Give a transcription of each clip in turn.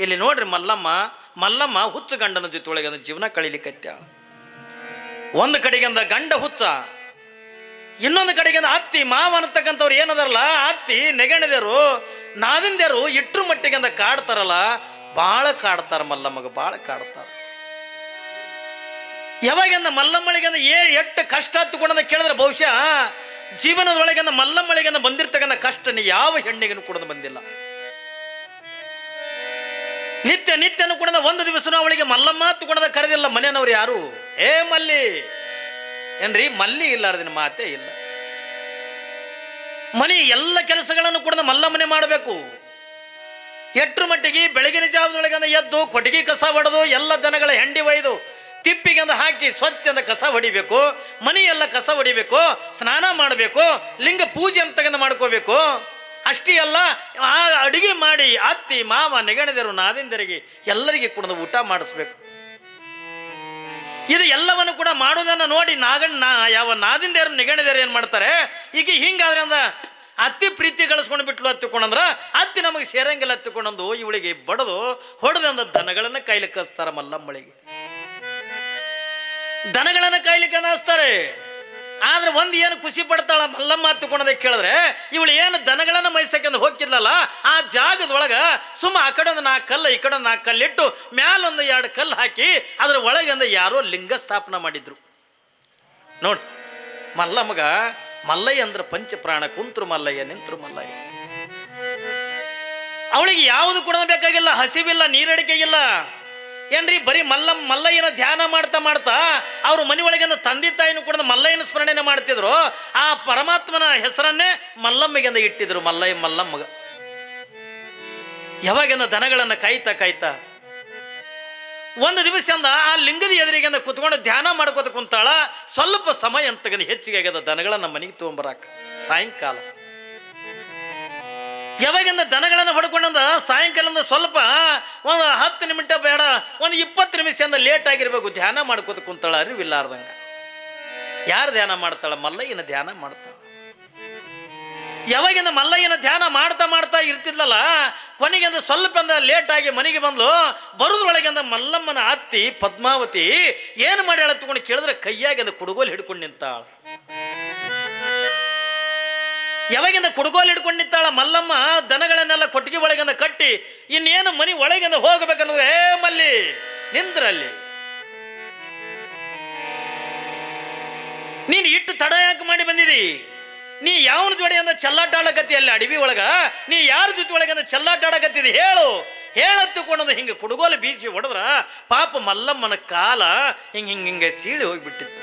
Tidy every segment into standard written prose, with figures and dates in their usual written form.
ಇಲ್ಲಿ ನೋಡ್ರಿ ಮಲ್ಲಮ್ಮ ಹುಚ್ಚ ಗಂಡನ ಜೊತೆ ಒಳಗೆ ಜೀವನ ಕಳೀಲಿಕ್ಕತ್ಯ. ಒಂದು ಕಡೆಗಿಂದ ಗಂಡ ಹುಚ್ಚ, ಇನ್ನೊಂದು ಕಡೆಗಿಂದ ಅತ್ತಿ ಮಾವ ಅನ್ನತಕ್ಕಂಥವ್ರು ಏನದಾರಲ್ಲ, ಅತ್ತಿ ನೆಗಣಿದೇರು ನಾದಿಂದೇರು ಇಟ್ರು ಮಟ್ಟಿಗಿಂದ ಕಾಡ್ತಾರಲ್ಲ, ಭಾಳ ಕಾಡ್ತಾರ ಮಲ್ಲಮ್ಮಗ, ಭಾಳ ಕಾಡ್ತಾರ. ಯಾವಾಗಿಂದ ಮಲ್ಲಮ್ಮಳಿಗಿಂದ ಎಷ್ಟು ಕಷ್ಟ ಹತ್ತುಕೊಂಡ ಕೇಳಿದ್ರೆ ಬಹುಶಃ ಜೀವನದೊಳಗಿಂದ ಮಲ್ಲಮ್ಮಳಿಗಿಂದ ಬಂದಿರ್ತಕ್ಕಂಥ ಕಷ್ಟನ ಯಾವ ಹೆಣ್ಣಿಗೂ ಕೂಡ ಬಂದಿಲ್ಲ. ನಿತ್ಯನೂ ಕೂಡ ಒಂದು ದಿವಸನೂ ಅವಳಿಗೆ ಮಲ್ಲಮ್ಮ ತಗೊಂಡ ಕರೆದಿಲ್ಲ ಮನೆಯವ್ರು ಯಾರು. ಏ ಮಲ್ಲಿ ಏನ್ರಿ, ಮಲ್ಲಿ ಇಲ್ಲಾರ್ದಿನ ಮಾತೇ ಇಲ್ಲ. ಮನೆ ಎಲ್ಲ ಕೆಲಸಗಳನ್ನು ಕೂಡ ಮಲ್ಲಮ್ಮನೆ ಮಾಡಬೇಕು. ಎಟ್ರ ಮಟ್ಟಿಗೆ ಬೆಳಗಿನ ಜಾವದೊಳಗಂದ ಎದ್ದು ಕೊಟ್ಟಿಗೆ ಕಸ ಹೊಡೆದು ಎಲ್ಲ ದನಗಳ ಹೆಂಡಿ ಒಯ್ದು ತಿಪ್ಪಿಗೆಂದ ಹಾಕಿ ಸ್ವಚ್ಛಂದ ಕಸ ಹೊಡಿಬೇಕು, ಮನೆಯೆಲ್ಲ ಕಸ ಹೊಡಿಬೇಕು, ಸ್ನಾನ ಮಾಡಬೇಕು, ಲಿಂಗ ಪೂಜೆ ಅಂತಗಂದ ಮಾಡ್ಕೋಬೇಕು. ಅಷ್ಟೇ ಅಲ್ಲ, ಆ ಅಡುಗೆ ಮಾಡಿ ಅತ್ತಿ ಮಾವ ನೆಗಣಿದರು ನಾದಿಂದರಿಗೆ ಎಲ್ಲರಿಗೆ ಕೂಡ ಊಟ ಮಾಡಿಸ್ಬೇಕು. ಇದು ಎಲ್ಲವನ್ನು ಕೂಡ ಮಾಡೋದನ್ನು ನೋಡಿ ಯಾವ ನಾದಿಂದೇರು ನೆಗಣಿದೇರು ಏನು ಮಾಡ್ತಾರೆ, ಈಗ ಹಿಂಗಾದ್ರೆ ಅಂದ ಅತ್ತಿ ಪ್ರೀತಿ ಗಳಿಸ್ಕೊಂಡು ಬಿಟ್ಲು ಹತ್ತಿಕೊಂಡಂದ್ರ ಅತ್ತಿ ನಮಗೆ ಸೇರಂಗಿಲ್ಲ ಹತ್ತಿಕೊಂಡಂದು ಇವಳಿಗೆ ಬಡದು ಹೊಡೆದಂದ ದನಗಳನ್ನು ಕಾಯ್ಲಿಕ್ಕೆ ಹಚ್ತಾರ. ಮಲ್ಲಮ್ಮಳಿಗೆ ದನಗಳನ್ನು ಕಾಯ್ಲಿಕ್ಕೆ ಅನ್ನಿಸ್ತಾರೆ. ಆದ್ರೆ ಒಂದು ಏನು ಖುಷಿ ಪಡ್ತಾಳ ಮಲ್ಲಮ್ಮ ಹತ್ತುಕೊಂಡದ ಕೇಳಿದ್ರೆ, ಇವಳು ಏನು ದನಗಳನ್ನು ಮೈಸಕ್ಕೆಂದು ಹೋಗಿದ್ಲಲ್ಲ, ಆ ಜಾಗದೊಳಗ ಸುಮ್ಮ ಆ ಕಡೆ ಒಂದು 4 ಕಲ್ಲು ಈ ಕಡೆ 4 ಕಲ್ಲಿಟ್ಟು ಮ್ಯಾಲೊಂದು 2 ಕಲ್ಲು ಹಾಕಿ ಅದ್ರ ಒಳಗೆ ಯಾರೋ ಲಿಂಗ ಸ್ಥಾಪನ ಮಾಡಿದ್ರು. ನೋಡಿ ಮಲ್ಲಮ್ಮಗ ಮಲ್ಲಯ್ಯ ಅಂದ್ರೆ ಪಂಚಪ್ರಾಣ, ಕುಂತ್ರು ಮಲ್ಲಯ್ಯ ನಿಂತ್ರು ಮಲ್ಲಯ್ಯ. ಅವಳಿಗೆ ಯಾವುದು ಕೂಡ ಬೇಕಾಗಿಲ್ಲ, ಹಸಿವಿಲ್ಲ, ನೀರಡಿಕೆಗಿಲ್ಲ ಏನ್ರಿ, ಬರೀ ಮಲ್ಲಯ್ಯನ ಧ್ಯಾನ ಮಾಡ್ತಾ ಅವ್ರ ಮನೆ ಒಳಗಿಂದ ತಂದೆ ತಾಯಿನೂ ಕೂಡ ಮಲ್ಲಯ್ಯನ ಸ್ಮರಣೆ ಮಾಡ್ತಿದ್ರು. ಆ ಪರಮಾತ್ಮನ ಹೆಸರನ್ನೇ ಮಲ್ಲಮ್ಮಗೆ ಇಟ್ಟಿದ್ರು, ಮಲ್ಲಮ್ಮಗ. ಯಾವಾಗಿಂದ ದನಗಳನ್ನು ಕಾಯ್ತಾ ಒಂದು ದಿವಸ ಅಂದ ಆ ಲಿಂಗದ ಎದುರಿಗೆ ಕುತ್ಕೊಂಡು ಧ್ಯಾನ ಮಾಡ್ಕೋತ ಕುಂತಾಳ. ಸ್ವಲ್ಪ ಸಮಯ ಅಂತ ಹೆಚ್ಚಿಗೆ ಆಗ್ಯದ ದನಗಳನ್ನ ಮನೆಗೆ ತಗೊಂಬರಾಕ. ಸಾಯಂಕಾಲ ಯಾವಾಗಿಂದ ದನಗಳನ್ನು ಹೊಡ್ಕೊಂಡ ಸಾಯಂಕಾಲದ ಸ್ವಲ್ಪ ಒಂದು 10 ನಿಮಿಷ ಬೇಡ, ಒಂದು 20 ನಿಮಿಷದಿಂದ ಲೇಟ್ ಆಗಿರ್ಬೇಕು. ಧ್ಯಾನ ಮಾಡ್ಕೋತ ಕುಂತಾಳ ಅರಿವಿಲ್ಲಾರ್ದಂಗ. ಯಾರು ಧ್ಯಾನ ಮಾಡ್ತಾಳ? ಮಲ್ಲಯ್ಯನ ಧ್ಯಾನ ಮಾಡ್ತಾಳ. ಯಾವಾಗಿಂದ ಮಲ್ಲಯ್ಯನ ಧ್ಯಾನ ಮಾಡ್ತಾ ಇರ್ತಿದ್ಲಲ್ಲ, ಕೊನೆಗಿಂದ ಸ್ವಲ್ಪ ಲೇಟ್ ಆಗಿ ಮನೆಗೆ ಬಂದ್ಲು. ಬರುದ್ರೊಳಗಿಂದ ಮಲ್ಲಮ್ಮನ ಅತ್ತಿ ಪದ್ಮಾವತಿ ಏನು ಮಾಡಿ ತಗೊಂಡು ಕೇಳಿದ್ರೆ ಕೈಯಾಗಿಂದ ಕುಡುಗೋಲು ಹಿಡ್ಕೊಂಡು ನಿಂತಾಳ. ಯಾವಾಗಿಂದ ಕುಡುಗೋಲು ಹಿಡ್ಕೊಂಡು ನಿಂತಾಳ ಮಲ್ಲಮ್ಮ ದನಗಳನ್ನೆಲ್ಲ ಕೊಟ್ಟಿಗೆ ಒಳಗಿಂದ ಕಟ್ಟಿ ಇನ್ನೇನು ಮನೆ ಒಳಗಿಂದ ಹೋಗಬೇಕನ್ನೋದು. ಏ ಮಲ್ಲಿ ನಿಂದ್ರಲ್ಲಿ, ನೀನು ಇಟ್ಟು ತಡ ಯಾಕೆ ಮಾಡಿ ಬಂದಿದಿ? ನೀ ಯಾವನ ಜೋಡಿ ಅಂದ ಚೆಲ್ಲಾಟ ಆಡಕತ್ತಿ ಅಲ್ಲಿ ಅಡವಿ ಒಳಗ? ನೀ ಯಾರ ಜೊತೆ ಒಳಗಂದ ಚೆಲ್ಲಾಟ ಆಡಕತ್ತಿದಿ ಹೇಳು. ಹೇಳತ್ತುಕೊಂಡದು ಹಿಂಗೆ ಕುಡುಗೋಲು ಬೀಸಿ ಹೊಡೆದ್ರ ಪಾಪ ಮಲ್ಲಮ್ಮನ ಕಾಲ ಹಿಂಗೆ ಸೀಳಿ ಹೋಗ್ಬಿಟ್ಟಿತ್ತು.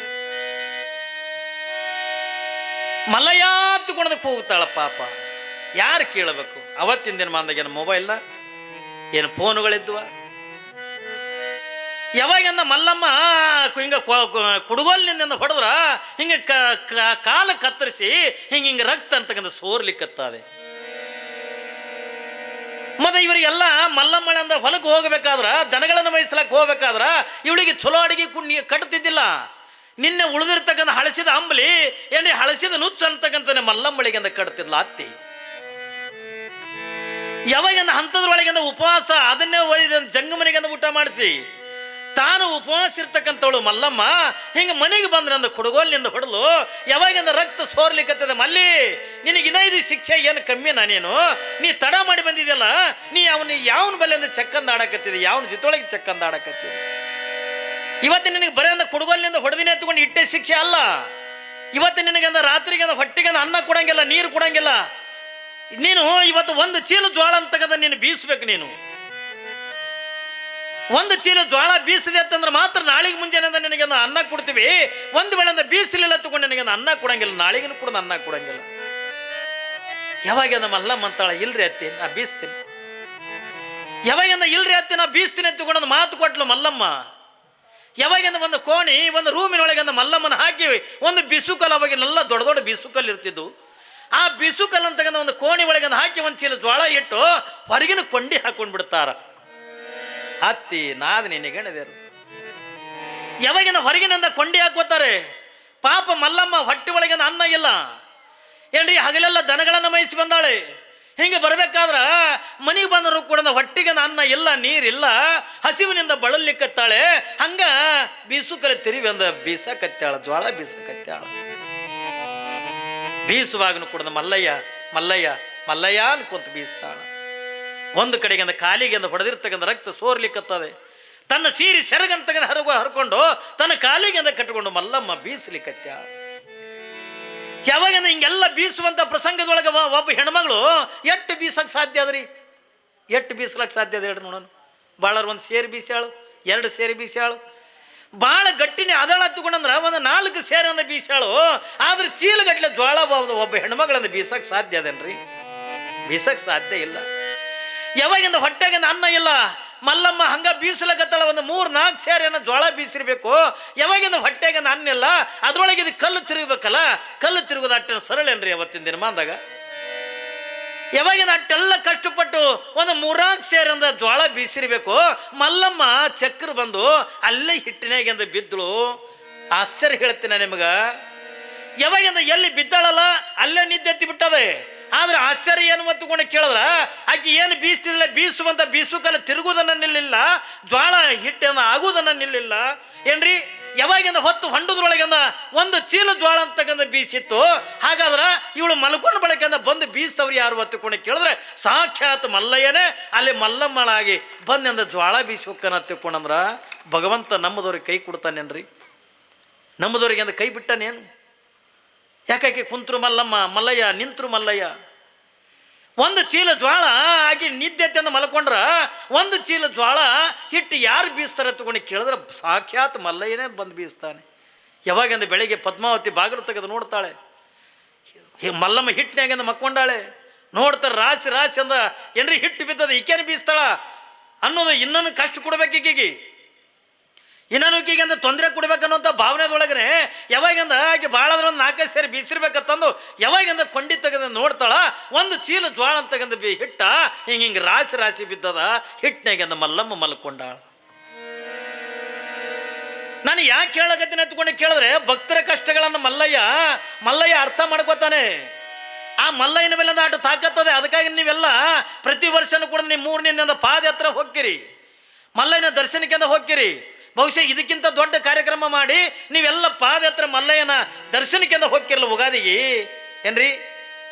ಮಲ್ಲಯ್ಯ ಹತ್ತುಕೊಂಡದಕ್ಕೆ ಹೋಗ್ತಾಳ ಪಾಪ. ಯಾರು ಕೇಳಬೇಕು? ಅವತ್ತಿನ ದಿನ ಮಂದಾಗ ಏನು ಮೊಬೈಲ್ನ ಏನು ಫೋನುಗಳಿದ್ವ? ಯಾವಾಗಿಂದ ಮಲ್ಲಮ್ಮ ಹಿಂಗೆ ಕುಡುಗೋಲಿನಿಂದ ಹೊಡೆದ್ರ ಹಿಂಗೆ ಕಾಲ ಕತ್ತರಿಸಿ ಹಿಂಗೆ ರಕ್ತ ಅಂತಕ್ಕಂಥ ಸೋರ್ಲಿಕ್ಕತ್ತದೆ. ಮತ್ತೆ ಇವರಿಗೆಲ್ಲ ಮಲ್ಲಮ್ಮಳಿಂದ ಹೊಲಕ್ಕೆ ಹೋಗಬೇಕಾದ್ರ, ದನಗಳನ್ನು ಮೇಯಿಸ್ಲಕ್ಕೆ ಹೋಗ್ಬೇಕಾದ್ರ ಇವಳಿಗೆ ಚಲೋ ಅಡಿಗೆ ಕಟ್ತಿದ್ದಿಲ್ಲ. ನಿನ್ನೆ ಉಳಿದಿರ್ತಕ್ಕಂಥ ಹಳಸಿದ ಅಂಬಲಿ ಏನ್ರಿ ಹಳಸಿದ ನುಚ್ಚು ಅಂತಕ್ಕಂಥ ಮಲ್ಲಮ್ಮಳಿಗೆಂದ ಕಟ್ತಿದ್ಲ ಅತ್ತಿ. ಯಾವಾಗಿಂದ ಹಂತದ್ರೊಳಗಿಂದ ಉಪವಾಸ ಅದನ್ನೇ ಒಯ್ದ ಜಂಗಮನಿಗೆಂದ ಊಟ ಮಾಡಿಸಿ ತಾನು ಉಪವಾಸ ಇರ್ತಕ್ಕಂಥವಳು ಮಲ್ಲಮ್ಮ ಹಿಂಗೆ ಮನೆಗೆ ಬಂದ್ರೆ ಅಂದ ಕುಡುಗೋಲಿನಿಂದ ಹೊಡೆದು ಯಾವಾಗಿಂದ ರಕ್ತ ಸೋರ್ಲಿಕ್ಕತ್ತದೆ. ಮಲ್ಲಿ ನಿನಗಿನ್ನ ಇದು ಶಿಕ್ಷೆ ಏನು ಕಮ್ಮಿ ನಾನೇನು? ನೀ ತಡ ಮಾಡಿ ಬಂದಿದ್ಯಲ್ಲ, ನೀ ಯಾವನ ಬಲೆಯಿಂದ ಚಕ್ಕಂದ ಆಡಕತ್ತಿದೆ, ಯಾವನ ಜೊತೆಯೊಳಗೆ ಚಕ್ಕಂದ ಆಡಕತ್ತಿದೆ. ಇವತ್ತು ನಿನಗೆ ಬರೀ ಅಂದ ಕುಡುಗೋಲಿನಿಂದ ಹೊಡೆದಿನೇ ಎತ್ಕೊಂಡು ಇಟ್ಟೆ ಶಿಕ್ಷೆ ಅಲ್ಲ. ಇವತ್ತು ನಿನಗಂದ ರಾತ್ರಿಗೆ ಹೊಟ್ಟೆಗೆ ಅನ್ನ ಕೊಡಂಗಿಲ್ಲ, ನೀರು ಕೊಡಂಗಿಲ್ಲ. ನೀನು ಇವತ್ತು 1 ಚೀಲ ಜೋಳ ಅಂತಕ್ಕಂಥ ನೀನು ಬೀಸ್ಬೇಕು. ನೀನು 1 ಚೀಲ ಜೋಳ ಬೀಸಿದೆ ಅಂತಂದ್ರೆ ಮಾತ್ರ ನಾಳೆಗೆ ಮುಂಜಾನೆ ನಿನಗೆ ಅನ್ನ ಕೊಡ್ತೀವಿ. ಒಂದು ವೇಳೆ ಬೀಸಲಿಲ್ಲ ತಗೊಂಡು ನಿನಗೆ ಅನ್ನ ಕೊಡಂಗಿಲ್ಲ, ನಾಳೆಗೂ ಕೂಡ ಅನ್ನ ಕೊಡಂಗಿಲ್ಲ. ಯಾವಾಗ ಮಲ್ಲಮ್ಮ ಅಂತಾಳ, ಇಲ್ರಿ ಅತ್ತಿ ನಾ ಬೀಸ್ತೀನಿ. ಯಾವಾಗಿಂದ ಇಲ್ರಿ ಅತ್ತಿ ನಾ ಬೀಸ್ತೀನಿ ತಗೊಂಡು ಮಾತು ಕೊಟ್ಲು ಮಲ್ಲಮ್ಮ. ಯಾವಾಗಿಂದ ಒಂದು ಕೋಣಿ ಒಂದು ರೂಮಿನೊಳಗಿಂದ ಮಲ್ಲಮ್ಮನ ಹಾಕಿ ಒಂದು ಬಿಸುಕಲ್, ಅವಾಗಿನೆಲ್ಲ ದೊಡ್ಡ ದೊಡ್ಡ ಬಿಸುಕಲ್ ಇರ್ತಿದ್ದು. ಆ ಬಿಸುಕಲ್ ಅಂತಕ್ಕಂಥ ಒಂದು ಕೋಣಿ ಒಳಗಿಂದ ಹಾಕಿ 1 ಚೀಲ ಜೋಳ ಇಟ್ಟು ಹೊರಗಿನ ಕೊಂಡಿ ಹಾಕೊಂಡು ಬಿಡ್ತಾರ. ಹತ್ತಿ ನಾದಿನಿ ನೆಗಣಿದೇರು ಯಾವಾಗಿಂದ ಹೊರಗಿನಿಂದ ಕೊಂಡಿ ಹಾಕೋತಾರೆ. ಪಾಪ ಮಲ್ಲಮ್ಮ ಹೊಟ್ಟೆ ಒಳಗಿಂದ ಅನ್ನ ಇಲ್ಲ ಏನ್ರಿ, ಹಗಲೆಲ್ಲ ದನಗಳನ್ನು ಮೇಯಿಸಿ ಬಂದಾಳೆ. ಹಿಂಗೆ ಬರ್ಬೇಕಾದ್ರ ಮನೆಗೆ ಬಂದರು ಕೂಡ ಹೊಟ್ಟಿಗೆ ಅನ್ನ ಇಲ್ಲ ನೀರಿಲ್ಲ, ಹಸಿವಿನಿಂದ ಬಳಲಿಕ್ಕತ್ತಾಳೆ. ಹಂಗ ಬೀಸು ಕಲೆ ತಿರುವಿ ಅಂದ ಬೀಸಕತ್ತಾಳ, ಜ್ವಾಳ ಬೀಸಕತ್ತಾಳ. ಬೀಸುವಾಗನು ಕೂಡ ಮಲ್ಲಯ್ಯ ಮಲ್ಲಯ್ಯ ಮಲ್ಲಯ್ಯ ಅನ್ಕೊಂತ ಬೀಸ್ತಾಳ. ಒಂದು ಕಡೆಗೆ ಅಂದ ಕಾಲಿಗೆ ಅಂದ ಹೊಡೆದಿರ್ತಕ್ಕಂಥ ರಕ್ತ ಸೋರ್ಲಿಕ್ಕತ್ತದೆ. ತನ್ನ ಸೀರೆ ಸೆರಗನ್ನು ತೆಗೆದು ಹರ್ಕೊಂಡು ತನ್ನ ಕಾಲಿಗೆ ಅಂದ ಕಟ್ಟಿಕೊಂಡು ಮಲ್ಲಮ್ಮ ಬೀಸಲಿಕ್ಕತ್ಯಾಳ. ಯಾವಾಗಂದ್ರೆ ಹಿಂಗೆಲ್ಲ ಬೀಸುವಂಥ ಪ್ರಸಂಗದೊಳಗೆ ಒಬ್ಬ ಹೆಣ್ಮಗಳು ಎಷ್ಟು ಬೀಸಕ್ಕೆ ಸಾಧ್ಯ ಅದ್ರಿ? ಎಷ್ಟು ಬೀಸಲಕ್ಕೆ ಸಾಧ್ಯ ಅದ ಹೇಳ್ರಿ ನೋಡೋಣ. ಭಾಳ ಒಂದು ಸೇರಿ ಬೀಸ್ಯಾಳು, 2 ಸೇರಿ ಬೀಸ್ಯಾಳು, ಭಾಳ ಗಟ್ಟಿನೇ ಅದಳ ಹತ್ತುಕೊಂಡಂದ್ರೆ ಒಂದು 4 ಸೇರಿ ಅಂದ ಬೀಸ್ಯಾಳು. ಆದ್ರೆ ಚೀಲಗಟ್ಲೆ ಜ್ವಾಳ ಒಬ್ಬ ಹೆಣ್ಮಗಳಂದ ಬೀಸಕ್ಕೆ ಸಾಧ್ಯ ಅದೇನ್ರಿ? ಬೀಸಕ್ಕೆ ಸಾಧ್ಯ ಇಲ್ಲ. ಯಾವಾಗಿಂದ ಹೊಟ್ಟೆಗಿಂದ ಅನ್ನ ಇಲ್ಲ, ಮಲ್ಲಮ್ಮ ಹಂಗ ಬೀಸಲಕತ್ತಾಳ. ಒಂದು 3-4 ಸೇರಿನ ಜ್ವಾಳ ಬೀಸಿರ್ಬೇಕು. ಯಾವಾಗಿಂದ ಹೊಟ್ಟೆಗಿಂದ ಅನ್ನ ಇಲ್ಲ, ಅದ್ರೊಳಗೆ ಇದು ಕಲ್ಲು ತಿರುಗಬೇಕಲ್ಲ, ಕಲ್ಲು ತಿರುಗೋದು ಅಟ್ಟೆ ಸರಳೇನ್ರಿ ಅವತ್ತಿನ ದಿನಮಾನದಾಗ? ಯಾವಾಗಿಂದ ಅಟ್ಟೆಲ್ಲ ಕಷ್ಟಪಟ್ಟು ಒಂದು 3-4 ಸೇರಿಂದ ಜ್ವಾಳ ಬೀಸಿರ್ಬೇಕು. ಮಲ್ಲಮ್ಮ ಚಕ್ರ ಬಂದು ಅಲ್ಲೇ ಹಿಟ್ಟಿನಾಗಿಂದ ಬಿದ್ದಳು. ಆಶ್ಚರ್ಯ ಹೇಳ್ತೀನಿ ನಿಮಗ. ಯಾವಾಗಿಂದ ಎಲ್ಲಿ ಬಿದ್ದಾಳಲ್ಲ ಅಲ್ಲೇ ನಿದ್ದೆತ್ತಿ ಬಿಟ್ಟದೆ. ಆದ್ರೆ ಆಶ್ಚರ್ಯ ಏನು ತಗೊಂಡು ಕೇಳಿದ್ರ ಆಕೆ ಏನು ಬೀಸ್ತಿಲ್ಲ, ಬೀಸುವಂತ ಬೀಸು ಕಾಲ ತಿರುಗುವುದನ್ನ ನಿಲ್ಲಿಲ್ಲ, ಜ್ವಾಳ ಹಿಟ್ಟನ್ನ ಆಗುವುದನ್ನ ನಿಲ್ಲಿಲ್ಲ ಏನ್ರಿ. ಯಾವಾಗಿಂದ ಹೊತ್ತು ಹೊಂಡದ್ರೊಳಗಿಂದ ಒಂದು ಚೀಲ ಜ್ವಾಳ ಅಂತಕ್ಕಂಥ ಬೀಸಿತ್ತು. ಹಾಗಾದ್ರೆ ಇವಳು ಮಲ್ಕೊಂಡು ಬಳಕೆಯಿಂದ ಬಂದು ಬೀಸ್ತವ್ರು ಯಾರು ಹೊತ್ತುಕೊಂಡು ಕೇಳಿದ್ರೆ ಸಾಕ್ಷಾತ್ ಮಲ್ಲಯ್ಯನೇ ಅಲ್ಲಿ ಮಲ್ಲಮ್ಮಳಾಗಿ ಬಂದಿಂದ ಜ್ವಾಳ ಬೀಸಿ ಹೋಗ್ತಾನ ತಿಳ್ಕೊಂಡಂದ್ರ ಭಗವಂತ ನಮ್ಮದವ್ರಿಗೆ ಕೈ ಕೊಡ್ತಾನೇನ್ರಿ? ನಮ್ಮದವ್ರಿಗೆ ಅಂದ ಕೈ ಬಿಟ್ಟಾನೇನು? ಯಾಕೆ ಕುಂತ್ರು ಮಲ್ಲಮ್ಮ ಮಲ್ಲಯ್ಯ, ನಿಂತರು ಮಲ್ಲಯ್ಯ. ಒಂದು ಚೀಲ ಜ್ವಾಳ ಆಗಿ ನಿದ್ದೆತ್ತೆ ಅಂದ ಮಲ್ಕೊಂಡ್ರ ಒಂದು ಚೀಲ ಜ್ವಾಳ ಹಿಟ್ಟು ಯಾರು ಬೀಸ್ತಾರೆ ತಗೊಂಡು ಕೇಳಿದ್ರೆ ಸಾಕ್ಷಾತ್ ಮಲ್ಲಯ್ಯನೇ ಬಂದು ಬೀಸ್ತಾನೆ. ಯಾವಾಗಂದ ಬೆಳಿಗ್ಗೆ ಪದ್ಮಾವತಿ ಬಾಗಿಲು ತೆಗೆದು ನೋಡ್ತಾಳೆ, ಮಲ್ಲಮ್ಮ ಹಿಟ್ಟಿನಾಗಂದ ಮಕ್ಕೊಂಡಾಳೆ. ನೋಡ್ತಾರೆ ರಾಶಿ ರಾಶಿ ಅಂದ ಏನ್ರಿ ಹಿಟ್ಟು ಬಿದ್ದದ, ಈಕೇನು ಬೀಸ್ತಾಳ ಅನ್ನೋದು ಇನ್ನೊಂದು ಕಷ್ಟ ಕೊಡ್ಬೇಕು ಈಕೆಗೆ, ಇನ್ನೊಂದು ಈಕೆಗೆ ಅಂದ್ರೆ ತೊಂದರೆ ಕೊಡ್ಬೇಕನ್ನುವಂಥ ಭಾವನೆದೊಳಗನೆ ಯಾವಾಗಂದ ಆಕೆ ಭಾಳಾದ್ರೆ ಒಂದು 4-5 ಸೇರಿ ಬೀಸಿರ್ಬೇಕಂತಂದು ಯಾವಾಗಂದ ಕೊಂಡಿ ತೆಗೆದ ನೋಡ್ತಾಳ. ಒಂದು ಚೀಲ ಜ್ವಾಳ ಅಂತಕ್ಕಂಥ ಹಿಟ್ಟ ಹಿಂಗೆ ರಾಶಿ ರಾಶಿ ಬಿದ್ದದ ಹಿಟ್ಟಿನಾಗಂದ ಮಲ್ಲಮ್ಮ ಮಲ್ಕೊಂಡಾಳ. ನಾನು ಯಾಕೆ ಹೇಳಕತ್ತೀನಿ ಎತ್ಕೊಂಡು ಕೇಳಿದ್ರೆ ಭಕ್ತರ ಕಷ್ಟಗಳನ್ನು ಮಲ್ಲಯ್ಯ ಅರ್ಥ ಮಾಡ್ಕೋತಾನೆ. ಆ ಮಲ್ಲಯ್ಯನ ಮೇಲೆ ಆಟ ತಾಕತ್ತದೆ. ಅದಕ್ಕಾಗಿ ನೀವೆಲ್ಲ ಪ್ರತಿ ವರ್ಷನೂ ಕೂಡ ನೀವು 3 ದಿನದಿಂದ ಪಾದಯಾತ್ರೆ ಹೋಗ್ತೀರಿ, ಮಲ್ಲಯ್ಯನ ದರ್ಶನಕ್ಕೆಂದ ಹೋಗ್ತೀರಿ. ಬಹುಶಃ ಇದಕ್ಕಿಂತ ದೊಡ್ಡ ಕಾರ್ಯಕ್ರಮ ಮಾಡಿ ನೀವೆಲ್ಲ ಪಾದಯಾತ್ರೆ ಮಲ್ಲಯ್ಯನ ದರ್ಶನಕ್ಕೆಂದ ಹೋಗ್ತಿರಲ್ಲ ಉಗಾದಿಗೆ ಏನ್ರಿ?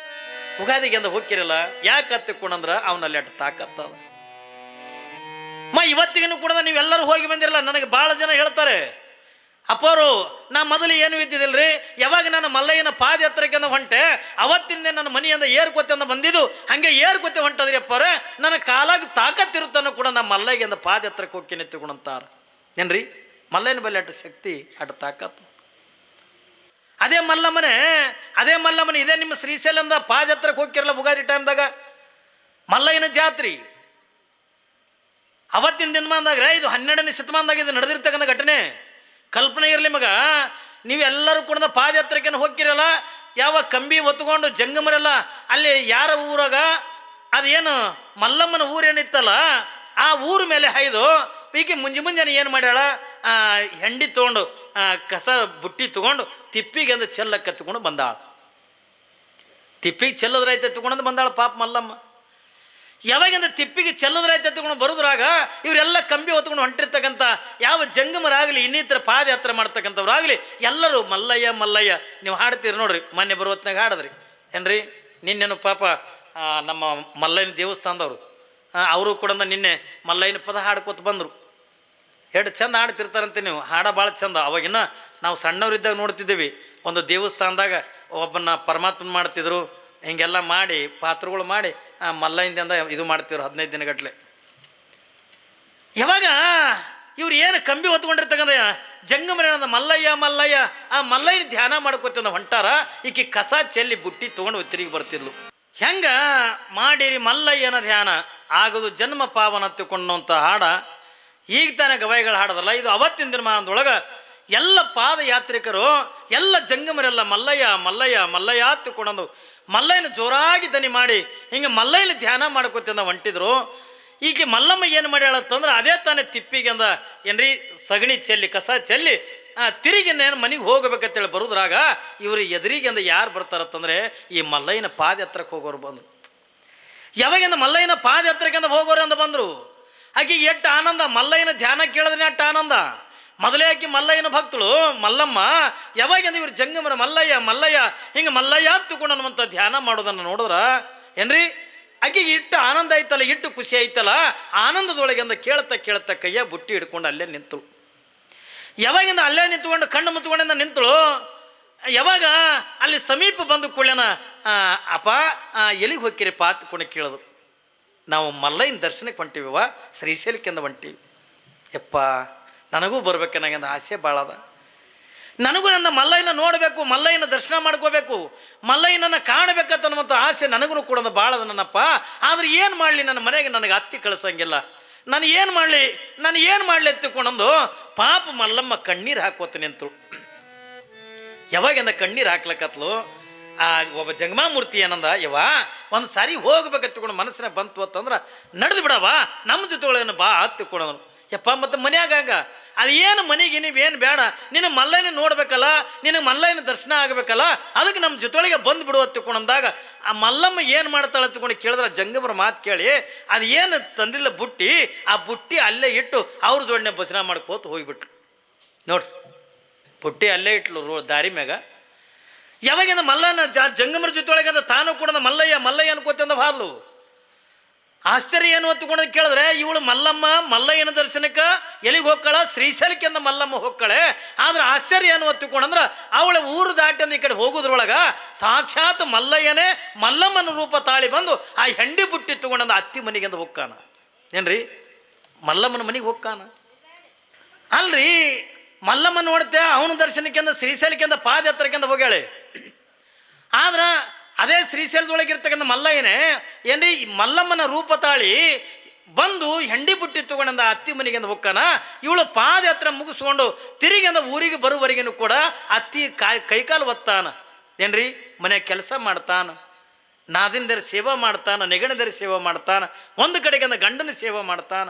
ಉಗಾದಿಗೆ ಅಂದ ಹೋಗ್ತಿರಲ್ಲ ಯಾಕೆ ಹತ್ತಿಕೊಂಡಂದ್ರ ಅವನಲ್ಲಿ ಅಟ್ಟು ತಾಕತ್ತದ. ಇವತ್ತಿಗೂ ಕೂಡ ನೀವೆಲ್ಲರೂ ಹೋಗಿ ಬಂದಿರಲ್ಲ. ನನಗೆ ಭಾಳ ಜನ ಹೇಳ್ತಾರೆ, ಅಪ್ಪವರು ನಾ ಮೊದಲು ಏನು ಇದ್ದಿದ್ದಿಲ್ರಿ, ಯಾವಾಗ ನಾನು ಮಲ್ಲಯ್ಯನ ಪಾದಯಾತ್ರೆಗೆ ಹೊಂಟೆ ಅವತ್ತಿಂದ ನನ್ನ ಮನೆಯಿಂದ ಏರ್ಕೊತ್ತೆ ಬಂದಿದ್ದು, ಹಂಗೆ ಏರ್ಕೊತ್ತೆ ಹೊಂಟದ್ರಿ ಅಪ್ಪವ್ರೆ, ನನ್ನ ಕಾಲಾಗ ತಾಕತ್ತಿರುತ್ತಾನೋ ಕೂಡ ನಾ ಮಲ್ಲಯ್ಯಗೆ ಪಾದಯಾತ್ರೆಗೆ ಹೋಗ್ತೀನಿ ಎತ್ತಿಕೊಂಡಂತಾರ ಏನ್ರಿ? ಮಲ್ಲಯ್ಯನ ಬಲ್ಲಿ ಅಟ್ಟು ಶಕ್ತಿ ಅಟ್ಟು ತಾಕತ್ತು. ಅದೇ ಮಲ್ಲಮ್ಮನೆ ಇದೇ ನಿಮ್ಮ ಶ್ರೀಶೈಲಂದ ಪಾದಯಾತ್ರೆಗೆ ಹೋಗ್ತಿರಲ್ಲ ಉಗಾದಿ ಟೈಮ್ದಾಗ ಮಲ್ಲಯ್ಯನ ಜಾತ್ರೆ ಅವತ್ತಿನ ದಿನಮಾನದಾಗ ಇದು 12ನೇ ಶತಮಾನದಾಗ ಇದು ನಡೆದಿರ್ತಕ್ಕಂಥ ಘಟನೆ. ಕಲ್ಪನೆ ಇರಲಿ ಮಗ, ನೀವೆಲ್ಲರೂ ಕೂಡ ಪಾದಯಾತ್ರೆಗೆ ಹೋಗ್ತಿರಲ್ಲ, ಯಾವ ಕಂಬಿ ಹೊತ್ಕೊಂಡು ಜಂಗಮರೆಲ್ಲ ಅಲ್ಲಿ ಯಾರ ಊರಾಗ ಅದೇನು ಮಲ್ಲಮ್ಮನ ಊರೇನಿತ್ತಲ್ಲ ಆ ಊರ ಮೇಲೆ ಹಾಯ್ದು ಈಕೆ ಮುಂಜಾನೆ ಏನು ಮಾಡ್ಯಾಳ, ಹೆಂಡಿ ತೊಗೊಂಡು ಕಸ ಬುಟ್ಟಿ ತೊಗೊಂಡು ತಿಪ್ಪಿಗೆ ಅಂದು ಚೆಲ್ಲಕ್ಕೆ ಕತ್ಕೊಂಡು ಬಂದಾಳ. ತಿಪ್ಪಿಗೆ ಚೆಲ್ಲದ್ರೈತೆ ತಗೊಂಡು ಬಂದಾಳ ಪಾಪ ಮಲ್ಲಮ್ಮ. ಯಾವಾಗಿಂದ ತಿಪ್ಪಿಗೆ ಚೆಲ್ಲದ್ರೈತೆ ತಗೊಂಡು ಬರೋದ್ರಾಗ ಇವರೆಲ್ಲ ಕಂಬಿ ಹೊತ್ಕೊಂಡು ಹೊಂಟಿರ್ತಕ್ಕಂಥ ಯಾವ ಜಂಗಮರಾಗಲಿ ಇನ್ನಿತರ ಪಾದಯಾತ್ರೆ ಮಾಡ್ತಕ್ಕಂಥವ್ರಾಗಲಿ ಎಲ್ಲರೂ ಮಲ್ಲಯ್ಯ ನೀವು ಹಾಡ್ತೀರಿ ನೋಡ್ರಿ. ಮೊನ್ನೆ ಬರುವತ್ನಾಗ ಹಾಡದ್ರಿ ಏನ್ರಿ? ನಿನ್ನೇನು ಪಾಪ ನಮ್ಮ ಮಲ್ಲಯ್ಯನ ದೇವಸ್ಥಾನದವರು ಅವರು ಕೂಡ ನಿನ್ನೆ ಮಲ್ಲಯ್ಯನ ಪದ ಹಾಡ್ಕೊತ ಬಂದರು. ಎಷ್ಟು ಚಂದ ಹಾಡ್ತಿರ್ತಾರಂತೆ. ನೀವು ಹಾಡ ಭಾಳ ಚಂದ. ಅವಾಗಿನ ನಾವು ಸಣ್ಣವರಿದ್ದಾಗ ನೋಡ್ತಿದ್ದೀವಿ, ಒಂದು ದೇವಸ್ಥಾನದಾಗ ಒಬ್ಬನ ಪರಮಾತ್ಮನ ಮಾಡ್ತಿದ್ರು, ಹಿಂಗೆಲ್ಲ ಮಾಡಿ ಪಾತ್ರಗಳು ಮಾಡಿ ಮಲ್ಲಯ್ಯದಿಂದ ಇದು ಮಾಡ್ತಿದ್ರು 15 ದಿನಗಟ್ಟಲೆ. ಯಾವಾಗ ಇವ್ರು ಏನು ಕಂಬಿ ಹೊತ್ಕೊಂಡಿರ್ತಕ್ಕಂಥ ಜಂಗಮರೇನಂದ ಮಲ್ಲಯ್ಯ ಆ ಮಲ್ಲಯ್ಯನ ಧ್ಯಾನ ಮಾಡ್ಕೊತ ಹೊಂಟಾರ. ಈಕೆ ಕಸ ಚೆಲ್ಲಿ ಬುಟ್ಟಿ ತೊಗೊಂಡು ತಿರುಗಿ ಬರ್ತಿದ್ಲು. ಹೆಂಗ ಮಾಡಿರಿ ಮಲ್ಲಯ್ಯನ ಧ್ಯಾನ ಆಗೋದು ಜನ್ಮ ಪಾವನ ತಿಳ್ಕೊಂಡಂಥ ಹಾಡ ಈಗ ತಾನೇ ಗವಾಯಿಗಳು ಹಾಡೋದಲ್ಲ. ಇದು ಅವತ್ತಿನ ದಿನಮಾನದೊಳಗೆ ಎಲ್ಲ ಪಾದಯಾತ್ರಿಕರು ಎಲ್ಲ ಜಂಗಮರೆಲ್ಲ ಮಲ್ಲಯ್ಯ ತಿಳ್ಕೊಂಡು ಮಲ್ಲಯ್ಯನ ಜೋರಾಗಿ ದನಿ ಮಾಡಿ ಹಿಂಗೆ ಮಲ್ಲಯ್ಯನ ಧ್ಯಾನ ಮಾಡ್ಕೊತಿಂದ ಹೊಂಟಿದ್ರು. ಈಗ ಮಲ್ಲಮ್ಮ ಏನು ಮಾಡ್ಯಾಳತ್ತಂದ್ರೆ ಅದೇ ತಾನೇ ತಿಪ್ಪಿಗೆ ಅಂದ ಏನ್ರಿ ಸಗಣಿ ಚೆಲ್ಲಿ ಕಸ ಚೆಲ್ಲಿ ತಿರುಗಿ ನೇನು ಮನೆಗೆ ಹೋಗ್ಬೇಕಂತೇಳಿ ಬರೋದ್ರಾಗ ಇವರು ಎದುರಿಗೆ ಅಂದ ಯಾರು ಬರ್ತಾರತ್ತಂದ್ರೆ ಈ ಮಲ್ಲಯ್ಯನ ಪಾದಯಾತ್ರಕ್ಕೆ ಹೋಗೋರು ಬಂದರು. ಯಾವಾಗಿಂದ ಮಲ್ಲಯ್ಯನ ಪಾದಯಾತ್ರೆಗೆ ಹೋಗೋರು ಅಂತ ಬಂದರು. ಆಕೆ ಎಷ್ಟು ಆನಂದ, ಮಲ್ಲಯ್ಯನ ಧ್ಯಾನ ಕೇಳಿದ್ರೆ ಅಷ್ಟು ಆನಂದ. ಮೊದಲೇ ಆಕೆ ಮಲ್ಲಯ್ಯನ ಭಕ್ತಳು ಮಲ್ಲಮ್ಮ. ಯಾವಾಗಿಂದ ಇವ್ರು ಜಂಗಮರ ಮಲ್ಲಯ್ಯ ಮಲ್ಲಯ್ಯ ಹಿಂಗೆ ಮಲ್ಲಯ್ಯ ತಗೊಂಡು ಅನ್ನುವಂಥ ಧ್ಯಾನ ಮಾಡೋದನ್ನು ನೋಡಿದ್ರ ಏನ್ರಿ ಆಕೆಗೆ ಇಟ್ಟು ಆನಂದ ಐತಲ್ಲ, ಇಟ್ಟು ಖುಷಿ ಐತಲ್ಲ. ಆನಂದದೊಳಗೆ ಅಂದ ಕೇಳ್ತಾ ಕೈಯ ಬುಟ್ಟಿ ಹಿಡ್ಕೊಂಡು ಅಲ್ಲೇ ನಿಂತಳು. ಯಾವಾಗಿಂದ ಅಲ್ಲೇ ನಿಂತ್ಕೊಂಡು ಕಣ್ಣು ಮುಚ್ಕೊಂಡಿಂದ ನಿಂತಳು. ಯಾವಾಗ ಅಲ್ಲಿ ಸಮೀಪ ಬಂದು ಕೂಡಲೇನ ಅಪ್ಪ ಎಲ್ಲಿಗೆ ಹೋಗ್ತೀರಿ ಪಾತ್ಕೊಂಡು ಕೇಳೋದು. ನಾವು ಮಲ್ಲಯ್ಯನ ದರ್ಶನಕ್ಕೆ ಹೊಂಟಿವಿವ, ಶ್ರೀಶೈಲಕ್ಕೆಂದ ಹೊಂಟೀವಿ. ಯಪ್ಪ ನನಗೂ ಬರ್ಬೇಕು, ನನಗೆ ಆಸೆ ಭಾಳ ಅದ. ನನಗೂ ನನ್ನ ಮಲ್ಲಯ್ಯನ ನೋಡಬೇಕು, ಮಲ್ಲಯ್ಯನ ದರ್ಶನ ಮಾಡ್ಕೋಬೇಕು, ಮಲ್ಲಯ್ಯನನ್ನು ಕಾಣಬೇಕಂತನ್ನುವಂಥ ಆಸೆ ನನಗೂ ಕೂಡ ಭಾಳ ಅದ ನನ್ನಪ್ಪ. ಆದ್ರೆ ಏನು ಮಾಡಲಿ, ನನ್ನ ಮನೆಗೆ ನನಗೆ ಹತ್ತಿ ಕಳಿಸಂಗಿಲ್ಲ. ನಾನು ಏನು ಮಾಡಲಿ ಎತ್ತಿಕೊಂಡಂದು ಪಾಪ ಮಲ್ಲಮ್ಮ ಕಣ್ಣೀರು ಹಾಕೋತ ನಿಂತು. ಯಾವಾಗಿಂದ ಕಣ್ಣೀರು ಹಾಕ್ಲಕತ್ಲು. ಒಬ್ಬ ಜಂಗಮಾಮೂರ್ತಿ ಏನಂದ, ಯವ್ವ ಒಂದು ಸಾರಿ ಹೋಗ್ಬೇಕತ್ತಿಕೊಂಡು ಮನಸ್ಸಿನ ಬಂತು ಅಂತಂದ್ರೆ ನಡೆದು ಬಿಡವ, ನಮ್ಮ ಜೊತೆಗಳೇನು ಬಾ ಹತ್ತಿಕೊಂಡನು. ಯಪ್ಪ ಮತ್ತು ಮನ್ಯಾಗ ಹಂಗ ಅದು ಏನು ಮನೆಗೆ ನೀವೇನು ಬೇಡ, ನಿನ್ನ ಮಲ್ಲಯ್ಯನ ನೋಡ್ಬೇಕಲ್ಲ, ನಿನಗೆ ಮಲ್ಲಯ್ಯನ ದರ್ಶನ ಆಗಬೇಕಲ್ಲ, ಅದಕ್ಕೆ ನಮ್ಮ ಜೊತೆಗಳಿಗೆ ಬಂದು ಬಿಡು ಹತ್ತಿಕೊಂಡಂದಾಗ ಆ ಮಲ್ಲಮ್ಮ ಏನು ಮಾಡ್ತಾಳೆ ಹತ್ತಿಕೊಂಡು ಕೇಳಿದ್ರೆ ಜಂಗಮರ ಮಾತು ಕೇಳಿ ಅದು ಏನು ತಂದಿಲ್ಲ ಬುಟ್ಟಿ, ಆ ಬುಟ್ಟಿ ಅಲ್ಲೇ ಇಟ್ಟು ಅವ್ರ ಜೋಡನೆ ಭಜನೆ ಮಾಡ್ಕೋತ ಹೋಗಿಬಿಟ್ರು. ನೋಡ್ರಿ ಬುಟ್ಟಿ ಅಲ್ಲೇ ಇಟ್ಲು ದಾರಿ ಮ್ಯಾಗ. ಯಾವಾಗಿಂದ ಮಲ್ಲನ ಜಂಗಮರ ಜೊತೆಯೊಳಗೆ ಅಂದ ತಾನು ಕೂಡ ಮಲ್ಲಯ್ಯ ಅನ್ಕೋತಂದ ಹಾದ್ಲು. ಆಶ್ಚರ್ಯ ಏನು ಹೊತ್ತುಕೊಂಡು ಕೇಳಿದ್ರೆ ಇವಳು ಮಲ್ಲಯ್ಯನ ದರ್ಶನಕ್ಕೆ ಎಲ್ಲಿಗೆ ಹೋಗ್ಕಳ, ಶ್ರೀಶೈಲಕ್ಕೆ ಅಂದ ಮಲ್ಲಮ್ಮ ಹೋಗ್ಕಳೆ. ಆದ್ರೆ ಆಶ್ಚರ್ಯ ಏನು ಹೊತ್ತುಕೊಂಡಂದ್ರೆ ಅವಳ ಊರು ದಾಟಂದು ಈ ಕಡೆ ಹೋಗೋದ್ರೊಳಗೆ ಸಾಕ್ಷಾತ್ ಮಲ್ಲಯ್ಯನೇ ಮಲ್ಲಮ್ಮನ ರೂಪ ತಾಳಿ ಬಂದು ಆ ಹೆಂಡಿ ಬುಟ್ಟಿ ತಗೊಂಡಂದ ಅತ್ತಿ ಮನೆಗೆ ಅಂದ ಹೋಗ್ಕಾನ. ಏನ್ರಿ ಮಲ್ಲಮ್ಮನ ಮನೆಗೆ ಹೋಗ್ಕಾನ ಅಲ್ರಿ. ಮಲ್ಲಮ್ಮ ನೋಡ್ತೆ ಅವನ ದರ್ಶನಕ್ಕೆ ಅಂದ ಶ್ರೀಶೈಲಕ್ಕೆ ಅಂದ ಪಾದಯಾತ್ರೆಗೆ ಅಂದ ಹೋಗ್ಯಾಳೆ. ಆದ್ರೆ ಅದೇ ಶ್ರೀಶೈಲದೊಳಗಿರ್ತಕ್ಕಂಥ ಮಲ್ಲಯ್ಯನೇ ಏನ್ರಿ ಮಲ್ಲಮ್ಮನ ರೂಪ ತಾಳಿ ಬಂದು ಹೆಂಡಿ ಬುಟ್ಟಿ ತಗೊಂಡಂದ ಅತ್ತಿ ಮನೆಗೆ ಅಂದ ಹೋಗ್ಕಾನ. ಇವಳು ಪಾದಯಾತ್ರೆ ಮುಗಿಸ್ಕೊಂಡು ತಿರುಗಿ ಅಂದ ಊರಿಗೆ ಬರುವವರೆಗೂ ಕೂಡ ಅತ್ತಿ ಕೈಕಾಲು ಒತ್ತಾನ. ಏನ್ರಿ ಮನೆಯ ಕೆಲಸ ಮಾಡ್ತಾನ, ನಾದಿಂದರ ಸೇವಾ ಮಾಡ್ತಾನ, ನೆಗಣದರ ಸೇವಾ ಮಾಡ್ತಾನ, ಒಂದು ಕಡೆಗೆ ಅಂದ ಗಂಡನ ಸೇವಾ ಮಾಡ್ತಾನ.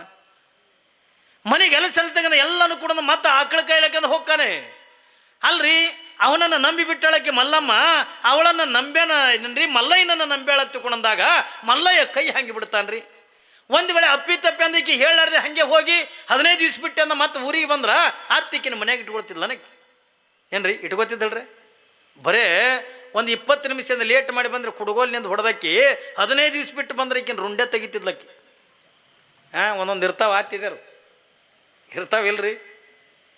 ಮನೆಗೆ ಎಲ್ಲ ಸಲ್ತಕ್ಕಂಥ ಎಲ್ಲನೂ ಕೂಡ ಮತ್ತೆ ಆಕಳ ಕಾಯ್ಲಕ್ಕಂದ ಹೋಗ್ತಾನೆ ಅಲ್ರಿ. ಅವನನ್ನು ನಂಬಿ ಬಿಟ್ಟಾಳಕ್ಕೆ ಮಲ್ಲಮ್ಮ, ಅವಳನ್ನು ನಂಬ್ಯಾನನ್ರಿ ಮಲ್ಲಯ್ಯನನ್ನು ನಂಬ್ಯಾಳ ತಿಳ್ಕೊಂಡಂದಾಗ ಮಲ್ಲಯ್ಯ ಕೈ ಹಂಗೆ ಬಿಡ್ತಾನ್ರಿ. ಒಂದು ವೇಳೆ ಅಪ್ಪಿ ತಪ್ಪಿ ಅಂದಕ್ಕೆ ಹೇಳಾರ್ದೆ ಹಾಗೆ ಹೋಗಿ 15 ದಿವ್ಸ ಬಿಟ್ಟು ಅಂದ ಮತ್ತೆ ಊರಿಗೆ ಬಂದ್ರೆ ಅತ್ತಿಕ್ಕಿನ ಮನೆಯಾಗ ಇಟ್ಕೊಳ್ತಿದ್ಲ ನನಗೆ. ಏನ್ರಿ ಇಟ್ಕೊತಿದ್ದಲ್ರಿ. ಬರೇ ಒಂದು 20 ನಿಮಿಷದಿಂದ ಲೇಟ್ ಮಾಡಿ ಬಂದ್ರೆ ಕುಡುಗೋಲಿನಿಂದ ಹೊಡೆದಕ್ಕಿ 15 ದಿವ್ಸ ಬಿಟ್ಟು ಬಂದ್ರೆ ಈಕಿನ ರುಂಡೆ ತೆಗಿತಿದ್ಲಕ್ಕಿ. ಒಂದೊಂದು ಇರ್ತಾವೆ ಆತಿದ್ದಾರು, ಇರ್ತಾವಿಲ್ರಿ,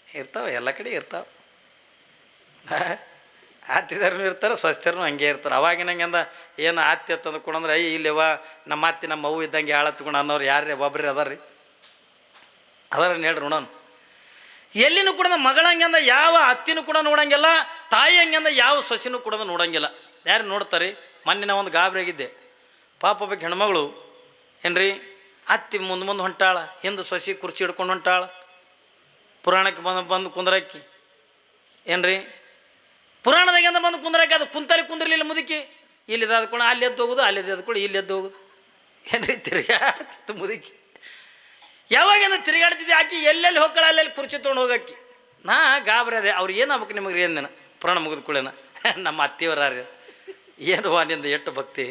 ಇರ್ತಾವೆ ಎಲ್ಲ ಕಡೆ ಇರ್ತಾವೆ. ಆತಿದಾರನು ಇರ್ತಾರೆ, ಸ್ವಸ್ಥರು ಹಂಗೆ ಇರ್ತಾರೆ. ಅವಾಗಿನ ಹಂಗೆ ಅಂದ ಏನು ಆತ್ತಿ ತಂದುಕೊಂಡ್ರೆ ಇಲ್ಲವ ನಮ್ಮ ಅತ್ತಿ ನಮ್ಮ ಅವ್ವ ಇದ್ದಂಗೆ ಹಾಳತ್ಕೊಂಡು ಅನ್ನೋರು ಯಾರೇ ಒಬ್ರಿ ಅದಾರ್ರಿ, ಅದಾರ ಹೇಳ್ರಿ ನೋಡೋಣ. ಎಲ್ಲಿನೂ ಕೂಡ ಮಗಳ ಹಂಗೆ ಅಂದ ಯಾವ ಅತ್ತಿನೂ ಕೂಡ ನೋಡಂಗಿಲ್ಲ, ತಾಯಿ ಹಂಗೆ ಅಂದ ಯಾವ ಸೊಸಿನೂ ಕೂಡ ನೋಡಂಗಿಲ್ಲ. ಯಾರು ನೋಡ್ತಾರೆ? ಮೊನ್ನೆ ನಾ ಒಂದು ಗಾಬರಿ ಆಗಿದ್ದೆ. ಪಾಪ ಒಬ್ಬ ಹೆಣ್ಮಗಳು ಏನ್ರಿ ಅತ್ತಿ ಮುಂದೆ ಹೊಂಟಾಳ, ಹಿಂದೆ ಸೊಸಿ ಕುರ್ಚಿ ಹಿಡ್ಕೊಂಡು ಹೊಂಟಾಳ. ಪುರಾಣಕ್ಕೆ ಬಂದು ಕುಂದ್ರಾಕಿ ಏನ್ರಿ ಪುರಾಣದಾಗಿಂದ ಬಂದು ಕುಂದ್ರಾಕಿ. ಅದು ಕುಂದ್ರಲಿಲ್ಲ ಮುದುಕಿ. ಇಲ್ಲಿ ಎದ್ಕೊಂಡು ಅಲ್ಲಿ ಎದ್ದು ಹೋಗೋದು, ಅಲ್ಲಿ ಎದ್ಕೊಂಡು ಇಲ್ಲಿ ಎದ್ದು ಹೋಗೋದು. ಏನ್ರಿ ತಿರುಗಾಡ್ತಿತ್ತು ಮುದುಕಿ. ಯಾವಾಗಿಂದ ತಿರುಗಾಡ್ತಿದ್ದೆ ಆಕಿ ಎಲ್ಲೆಲ್ಲಿ ಹೋಗ್ಕಳ ಅಲ್ಲೆಲ್ಲಿ ಕುರ್ಚಿ ತೊಗೊಂಡು ಹೋಗಕ್ಕಿ. ನಾ ಗಾಬರಿ ಅದೇ ಅವ್ರು ಏನು ಆಗ್ಬೇಕು ನಿಮಗೆ ರೀ ಅಂದೇನ. ಪುರಾಣ ಮುಗಿದ ಕೂಡೇನ ನಮ್ಮ ಅತ್ತಿಯವರಾರಿ ಏನು ನಿಂದ ಎಷ್ಟು ಭಕ್ತಿ,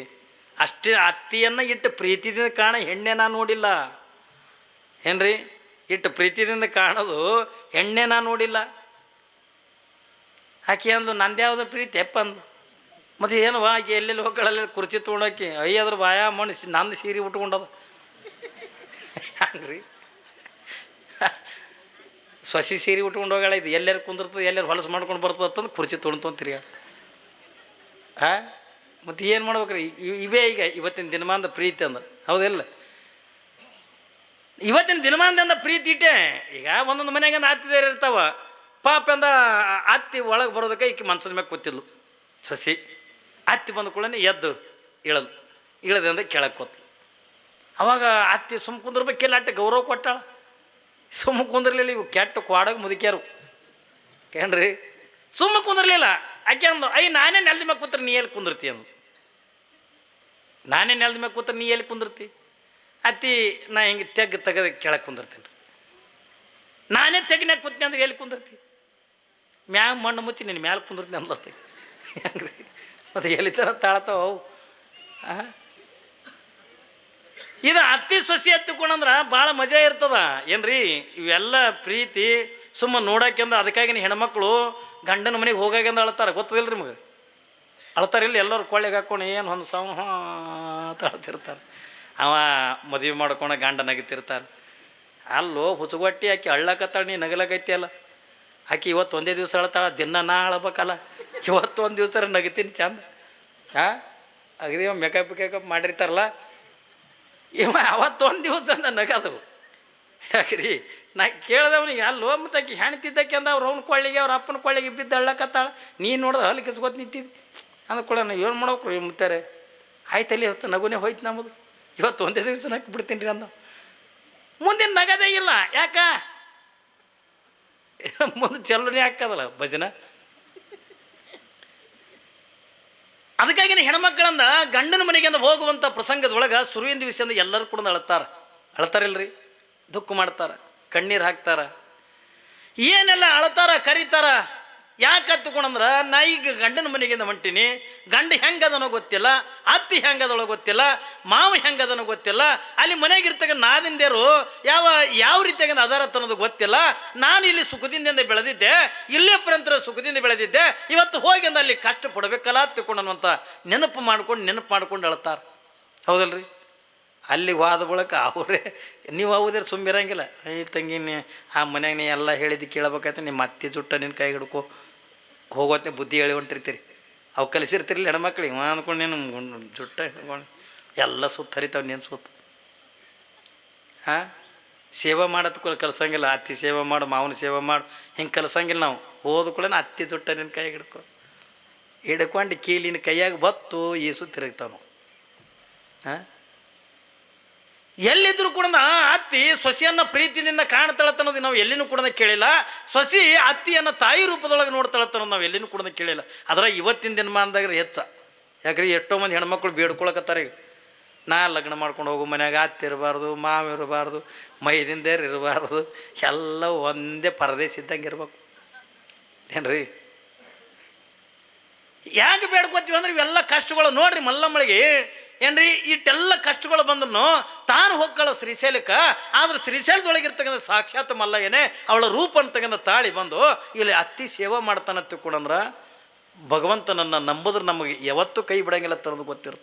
ಅಷ್ಟೇ ಅತ್ತಿಯನ್ನು ಇಟ್ಟು ಪ್ರೀತಿದಿಂದ ಕಾಣ ಹೆಣ್ಣೆ ನಾನು ನೋಡಿಲ್ಲ. ಏನ್ರಿ ಇಟ್ಟು ಪ್ರೀತಿದಿಂದ ಕಾಣೋದು ಹೆಣ್ಣೆ ನಾನು ನೋಡಿಲ್ಲ. ಆಕೆ ಅಂದು ನಂದ್ಯಾವ್ದು ಪ್ರೀತಿ ಎಪ್ಪ ಅಂದು. ಮತ್ತು ಏನು ಆಕೆ ಎಲ್ಲೆಲ್ಲಿ ಹೋಗ್ಗಳಲ್ಲಿ ಕುರ್ಚಿ ತೊಗೊಂಡೋಕಿ ಅಯ್ಯದ್ರ ಬಾಯ ಮಣಿಸಿ ನಂದು ಸೀರೆ ಉಟ್ಕೊಂಡದ ಹಂಗ್ರಿ. ಸೊಸಿ ಸೀರೆ ಉಟ್ಕೊಂಡು ಹೋಗಳ ಇದು ಎಲ್ಲೆಲ್ಲಿ ಕುಂದಿರ್ತದೆ, ಎಲ್ಲೆಲ್ಲಿ ಹೊಲಸು ಮಾಡ್ಕೊಂಡು ಬರ್ತದೆ ಅಂತಂದು ಕುರ್ಚಿ ತೊಗೊಂಡು ತಿರ್ಗ. ಮತ್ತು ಏನು ಮಾಡ್ಬೇಕ್ರಿ? ಇವೇ ಈಗ ಇವತ್ತಿನ ದಿನಮಾನದ ಪ್ರೀತಿ ಅಂದ್ರೆ ಹೌದಿಲ್ಲ. ಇವತ್ತಿನ ದಿನಮಾನದಿಂದ ಪ್ರೀತಿ ಇಟ್ಟೆ. ಈಗ ಒಂದೊಂದು ಮನೆಯಾಗಂದು ಹತ್ತಿದಾರ ಇರ್ತಾವ. ಪಾಪ ಅಂದ ಅತ್ತಿ ಒಳಗೆ ಬರೋದಕ್ಕೆ ಈಕೆ ಮನ್ಸದ ಮ್ಯಾಗ ಕೂತಿದ್ಲು ಸೊಸಿ. ಅತ್ತಿ ಬಂದ ಕೂಡ ಎದ್ದು ಇಳದಿಂದ ಕೆಳಗೆ ಕೂತ್ಲು. ಅವಾಗ ಅತ್ತಿ ಸುಮ್ಮ ಕುಂದ್ರಬೇಕಿಲ್ಲ, ಅಟ್ಟೆ ಗೌರವ ಕೊಟ್ಟಾಳ. ಸುಮ್ಮ ಕುಂದ್ರಲಿಲ್ಲ. ಇವು ಕೆಟ್ಟ ಕ್ವಾಡಾಗ ಮುದುಕ್ಯಾರು ಏನ್ರಿ ಸುಮ್ಮ ಕುಂದ್ರಲಿಲ್ಲ. ಆಕೆ ಅಂದು ನಾನೇ ನೆಲದ ಮ್ಯಾಗ ಕೂತ್ರೆ ನೀ ಎಲ್ಲಿ ಕುಂದಿರ್ತಿ ಅಂದು. ನಾನೇ ನೆಲದ ಮ್ಯಾಗ ಕೂತ್ರೆ ನೀ ಎಲ್ಲಿ ಕುಂದಿರ್ತಿ? ಅತ್ತಿ ನಾ ಹಿಂಗೆ ತೆಗೆದು ಕೆಳಗೆ ಕುಂದಿರ್ತೀನಿ. ನಾನೇ ತೆಗಿನಾಗ ಕೂತೀನಿ ಅಂದ್ರೆ ಎಲ್ಲಿ ಕುಂದಿರ್ತಿ? ಮ್ಯಾಗ ಮಣ್ಣು ಮುಚ್ಚಿ ನೀನು ಮ್ಯಾಲೆ ಕುಂದಿರ್ತೀನಿ ಅಂದ್ಲತ್ತ. ಹೆಂಗ್ರಿ ಮತ್ತು ಎಲ್ಲಿ ಥರ ತಾಳ್ತಾವ ಅವು. ಇದು ಅತ್ತಿ ಸೊಸಿ ಹತ್ತಿಕೊಂಡಂದ್ರೆ ಭಾಳ ಮಜಾ ಇರ್ತದ ಏನ್ರಿ. ಇವೆಲ್ಲ ಪ್ರೀತಿ ಸುಮ್ಮನೆ ನೋಡೋಕೆಂದ. ಅದಕ್ಕಾಗಿ ಹೆಣ್ಮಕ್ಳು ಗಂಡನ ಮನೆಗೆ ಹೋಗಾಗೆಂದ ಅಳ್ತಾರೆ, ಗೊತ್ತದಿಲ್ಲ ನಿಮಗೆ. ಅಳ್ತಾರಿಲ್ಲ, ಎಲ್ಲರೂ ಕೊಳ್ಳೆಗೆ ಹಾಕ್ಕೊಂಡು ಏನು ಒಂದು ಸೌ ಅಂತ ಅಳ್ತಿರ್ತಾರೆ. ಅವ ಮದುವೆ ಮಾಡ್ಕೊಂಡು ಗಂಡ ನಗಿತಿರ್ತಾರೆ. ಅಲ್ಲೋ ಹುಚ್ಚುಗೊಟ್ಟಿ ಆಕಿ ಅಳ್ಳಕತ್ತಾಳ, ನೀ ನಗಲಕೈತಿ ಅಲ್ಲ. ಆಕಿ ಇವತ್ತು ಒಂದೇ ದಿವಸ ಅಳ್ತಾಳ, ದಿನ ನಾ ಅಳ್ಬೇಕಲ್ಲ. ಇವತ್ತು ಒಂದು ದಿವಸ ನಗಿತೀನಿ ಚಂದ. ಅಗದಿ ಮೇಕಪ್ ಮಾಡಿರ್ತಾರಲ್ಲ, ಇವ ಅವತ್ತೊಂದು ದಿವಸ ಅಂದ ನಗದು. ಯಾಕ್ರಿ ನಾ ಕೇಳ್ದವ್ನಿಗೆ ಅಲ್ಲೋ ಮತ್ತು ಆಕಿ ಹೆಣ್ತಿದ್ದಕ್ಕೆ ಅಂದ ಅವ್ರು ಅವ್ನ ಕೊಳ್ಳಿಗೆ ಅವ್ರ ಅಪ್ಪನ ಕೊಳ್ಳಿಗೆ ಬಿದ್ದು ಅಳ್ಳಕತ್ತಾಳ, ನೀನು ನೋಡಿದ್ರೆ ಅಲ್ಲಿ ಕಿಸ್ಕೊತ್ ನಿಂತಿದ್ದು ಅಂದ್ಕೊಳ್ಳ. ಏನು ಮಾಡ್ಬೇಕು ಮುತ್ತಾರೆ, ಆಯ್ತಲ್ಲಿ ಹೊತ್ತು ನಗುನೇ ಹೋಯ್ತು ನಮ್ಮದು. ಇವತ್ತು ಒಂದೇ ದಿವಸ ನಕ್ಕಿ ಬಿಡ್ತೀನಿ ರೀ ಅಂದ. ಮುಂದಿನ ನಗದೇ ಇಲ್ಲ. ಯಾಕ ಮುಂದೆ ಚಲೋನೇ ಹಾಕದಲ್ಲ ಭಜನ. ಅದಕ್ಕಾಗಿ ಹೆಣ್ಮಕ್ಳಂದ ಗಂಡನ ಮನೆಗೆ ಹೋಗುವಂಥ ಪ್ರಸಂಗದೊಳಗೆ ಸುರುವಿನ ದಿವಸದಿಂದ ಎಲ್ಲರೂ ಕೂಡ ಅಳ್ತಾರಿಲ್ರಿ, ದುಃಖ ಮಾಡ್ತಾರೆ, ಕಣ್ಣೀರು ಹಾಕ್ತಾರೆ, ಏನೆಲ್ಲ ಅಳ್ತಾರ ಕರೀತಾರ. ಯಾಕೆ ಹತ್ತುಕೊಂಡಂದ್ರೆ ನಾ ಈಗ ಗಂಡನ ಮನೆಗಿಂದ ಹೊಂಟೀನಿ, ಗಂಡ ಹೆಂಗದನೋ ಗೊತ್ತಿಲ್ಲ, ಅತ್ತಿ ಹೆಂಗದಳೋ ಗೊತ್ತಿಲ್ಲ, ಮಾವ ಹೆಂಗದನೋ ಗೊತ್ತಿಲ್ಲ, ಅಲ್ಲಿ ಮನೆಗಿರ್ತಕ್ಕ ನಾದಿಂದೇರು ಯಾವ ರೀತಿಯಾಗಿ ಅದಾರತ್ತ ಅನ್ನೋದು ಗೊತ್ತಿಲ್ಲ. ನಾನು ಇಲ್ಲಿ ಸುಖದಿಂದ ಬೆಳೆದಿದ್ದೆ, ಇಲ್ಲೇ ಪರಂತರ ಸುಖದಿಂದ ಬೆಳೆದಿದ್ದೆ, ಇವತ್ತು ಹೋಗಿ ಅಂದ ಅಲ್ಲಿ ಕಷ್ಟ ಪಡಬೇಕಲ್ಲ ಹತ್ತಿಕೊಂಡನ್ನುವಂಥ ನೆನಪು ಮಾಡ್ಕೊಂಡು ಅಳ್ತಾರೆ. ಹೌದಲ್ರಿ. ಅಲ್ಲಿಗೆ ಹೋದ ಬಳಕ ಅವರೇ ನೀವು ಹೌದ್ರೆ ಸುಮ್ಮಿರಂಗಿಲ್ಲ. ಈ ತಂಗಿ ಆ ಮನ್ಯಾಗ ನೀ ಎಲ್ಲ ಹೇಳಿದ್ದು ಕೇಳಬೇಕಾಯ್ತು, ನಿಮ್ಮ ಅತ್ತಿ ಜುಟ್ಟ ನಿನ್ನ ಕೈ ಹಿಡ್ಕೊ ಹೋಗೋತ್ತೆ ಬುದ್ಧಿ ಹೇಳಿ ಹೊಂಟಿರ್ತೀರಿ. ಅವು ಕಲಿಸಿರ್ತಿರ್ಲಿ ಹೆಣ್ಮಕ್ಳಿಗೆ ಅಂದ್ಕೊಂಡು ನೀನು ಜುಟ್ಟ ಹಿಡ್ಕೊಂಡು ಎಲ್ಲ ಸುತ್ತ ಹರಿತಾವೆ ನೀನು ಸುತ್ತ. ಸೇವೆ ಮಾಡೋದು ಕಲ್ಸಂಗಿಲ್ಲ. ಅತ್ತಿ ಸೇವೆ ಮಾಡು, ಮಾವನ ಸೇವೆ ಮಾಡು, ಹಿಂಗೆ ಕಲ್ಸಂಗಿಲ್ಲ ನಾವು. ಹೋದ ಕೂಡ ಅತ್ತಿ ಜುಟ್ಟ ನಿನ್ನ ಕೈ ಹಿಡ್ಕೊಂಡು ಕೀಲಿನ ಕೈಯಾಗ ಬತ್ತು ಈಸು ತಿರುಗ್ತಾವ ನಾವು. ಎಲ್ಲಿದ್ರು ಕೂಡ ಅತ್ತಿ ಸೊಸೆಯನ್ನು ಪ್ರೀತಿಯಿಂದ ಕಾಣ್ತಾಳತ್ತನ್ನೋದು ನಾವು ಎಲ್ಲಿನೂ ಕೂಡ ಕೇಳಿಲ್ಲ. ಸೊಸಿ ಅತ್ತಿಯನ್ನು ತಾಯಿ ರೂಪದೊಳಗೆ ನೋಡ್ತಾಳತ್ತನ್ನೋದು ನಾವು ಎಲ್ಲಿನೂ ಕೂಡ ಕೇಳಿಲ್ಲ. ಅದರ ಇವತ್ತಿನ ದಿನಮಾನದಾಗ ಹೆಚ್ಚ. ಯಾಕ್ರಿ ಎಷ್ಟೋ ಮಂದಿ ಹೆಣ್ಮಕ್ಳು ಬೇಡ್ಕೊಳಕತ್ತಾರೆ, ಈಗ ನಾ ಲಗ್ನ ಮಾಡ್ಕೊಂಡು ಹೋಗೋ ಮನ್ಯಾಗ ಅತ್ತಿ ಇರಬಾರ್ದು, ಮಾವ ಇರಬಾರ್ದು, ಮೈದಿಂದೇರು ಇರಬಾರ್ದು, ಎಲ್ಲ ಒಂದೇ ಪರದೇಶ ಇದ್ದಂಗೆ ಇರ್ಬೇಕು ಏನ್ರಿ. ಯಾಕೆ ಬೇಡ್ಕೋತೀವಿ ಅಂದ್ರೆ ಇವೆಲ್ಲ ಕಷ್ಟಗಳು ನೋಡ್ರಿ. ಮಲ್ಲಮ್ಮಳಿಗೆ ಏನ್ರಿ ಇಷ್ಟೆಲ್ಲ ಕಷ್ಟಗಳು ಬಂದ್ರು ತಾನು ಹೋಗ್ಕೊಳ್ಳೋ ಶ್ರೀಶೈಲಕ್ಕೆ. ಆದ್ರೆ ಶ್ರೀಶೈಲದೊಳಗಿರ್ತಕ್ಕಂಥ ಸಾಕ್ಷಾತ್ ಮಲ್ಲಯ್ಯನೇ ಅವಳ ರೂಪ ಅಂತಕ್ಕಂಥ ತಾಳಿ ಬಂದು ಇಲ್ಲಿ ಅತ್ತಿ ಸೇವೆ ಮಾಡ್ತಾನೆ ತಿಳ್ಕೊಂಡ್ರೆ ಭಗವಂತನನ್ನು ನಂಬುದ್ರೆ ನಮಗೆ ಯಾವತ್ತೂ ಕೈ ಬಿಡಂಗಿಲ್ಲ ತರೋದು ಗೊತ್ತಿರ್ತದೆ.